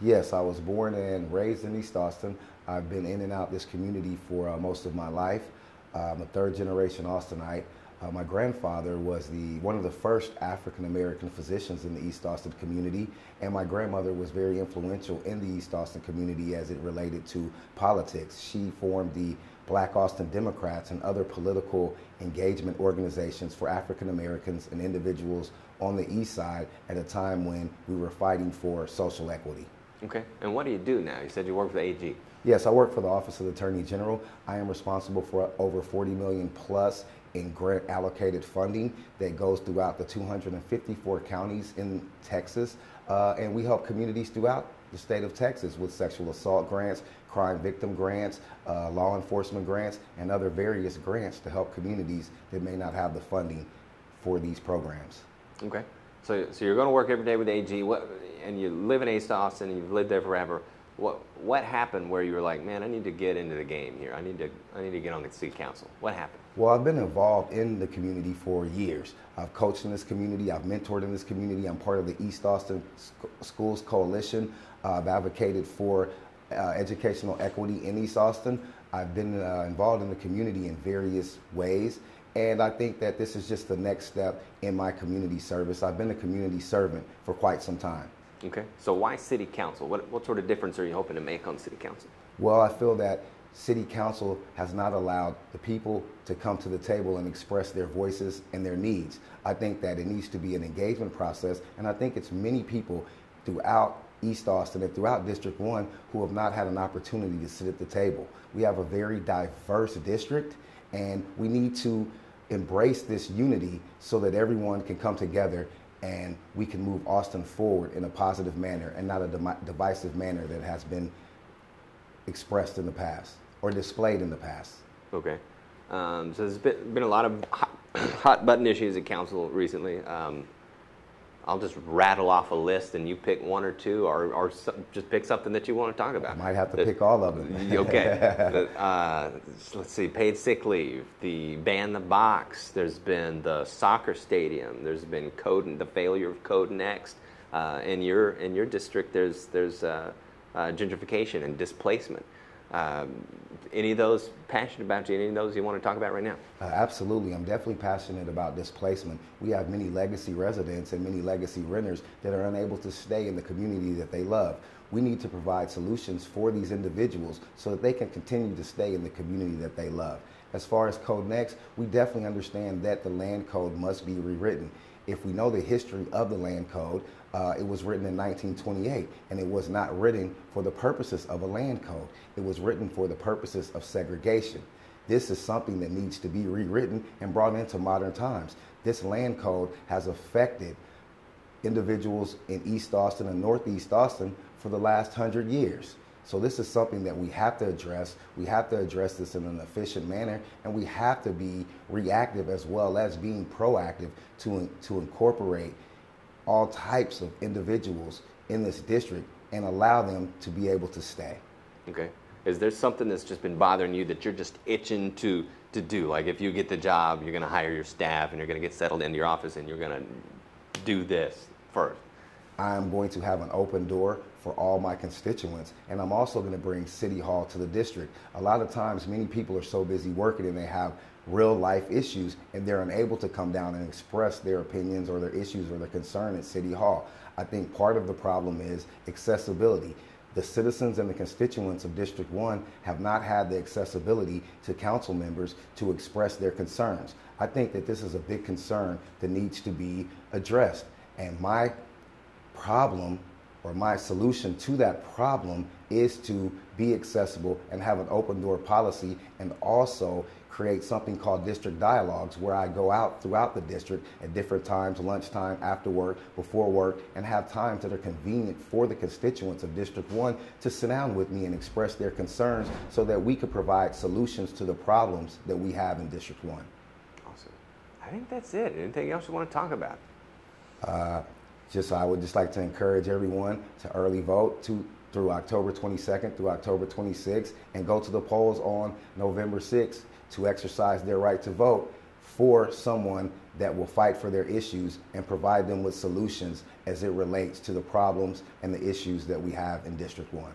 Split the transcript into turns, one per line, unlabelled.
Yes, I was born and raised in East Austin. I've been in and out this community for most of my life. I'm a third generation Austinite. My grandfather was one of the first African American physicians in the East Austin community, and my grandmother was very influential in the East Austin community as it related to politics. She formed the Black Austin Democrats and other political engagement organizations for African Americans and individuals on the East Side at a time when we were fighting for social equity.
Okay, and what do you do now? You said you work for the AG.
Yes, I work for the Office of the Attorney General. I am responsible for over 40 million plus in grant allocated funding that goes throughout the 254 counties in Texas. And we help communities throughout the state of Texas with sexual assault grants, crime victim grants, law enforcement grants, and other various grants to help communities that may not have the funding for these programs.
Okay, so you're going to work every day with the AG, and you live in East Austin, and you've lived there forever. What happened where you were like, man, I need to get into the game here. I need to get on the city council. What happened?
Well, I've been involved in the community for years. I've coached in this community. I've mentored in this community. I'm part of the East Austin Schools Coalition. I've advocated for educational equity in East Austin. I've been involved in the community in various ways. And I think that this is just the next step in my community service. I've been a community servant for quite some time.
Okay, so why city council? What sort of difference are you hoping to make on city council?
Well, I feel that city council has not allowed the people to come to the table and express their voices and their needs. I think that it needs to be an engagement process, and I think it's many people throughout East Austin and throughout District 1 who have not had an opportunity to sit at the table. We have a very diverse district, and we need to embrace this unity so that everyone can come together and we can move Austin forward in a positive manner and not a divisive manner that has been expressed in the past or displayed in the past.
Okay. So there's been a lot of hot button issues at council recently. I'll just rattle off a list and you pick one or two, or just pick something that you want to talk about.
I might have to pick all of them.
Okay. Let's see, paid sick leave, the ban the box, there's been the soccer stadium, there's been the failure of Code Next. In your district, there's gentrification and displacement. Any of those passionate about you? Any of those you want to talk about right now?
Absolutely. I'm definitely passionate about displacement. We have many legacy residents and many legacy renters that are unable to stay in the community that they love. We need to provide solutions for these individuals so that they can continue to stay in the community that they love. As far as Code Next, we definitely understand that the land code must be rewritten. If we know the history of the land code, it was written in 1928, and it was not written for the purposes of a land code. It was written for the purposes of segregation. This is something that needs to be rewritten and brought into modern times. This land code has affected individuals in East Austin and Northeast Austin for the last 100 years. So this is something that we have to address. We have to address this in an efficient manner, and we have to be reactive as well as being proactive to incorporate all types of individuals in this district and allow them to be able to stay.
Okay. Is there something that's just been bothering you that you're just itching to do? Like if you get the job, you're going to hire your staff and you're going to get settled into your office and you're going to do this first?
I'm going to have an open door for all my constituents, and I'm also going to bring City Hall to the district. A lot of times, many people are so busy working and they have real life issues and they're unable to come down and express their opinions or their issues or their concern at City Hall. I think part of the problem is accessibility. The citizens and the constituents of District 1 have not had the accessibility to council members to express their concerns. I think that this is a big concern that needs to be addressed. And my problem or my solution to that problem is to be accessible and have an open door policy, and also create something called district dialogues where I go out throughout the district at different times, lunchtime, after work, before work, and have times that are convenient for the constituents of District 1 to sit down with me and express their concerns so that we could provide solutions to the problems that we have in District 1.
Awesome. I think that's it. Anything else you want to talk about?
I would just like to encourage everyone to early vote through October 22nd through October 26th, and go to the polls on November 6th to exercise their right to vote for someone that will fight for their issues and provide them with solutions as it relates to the problems and the issues that we have in District 1.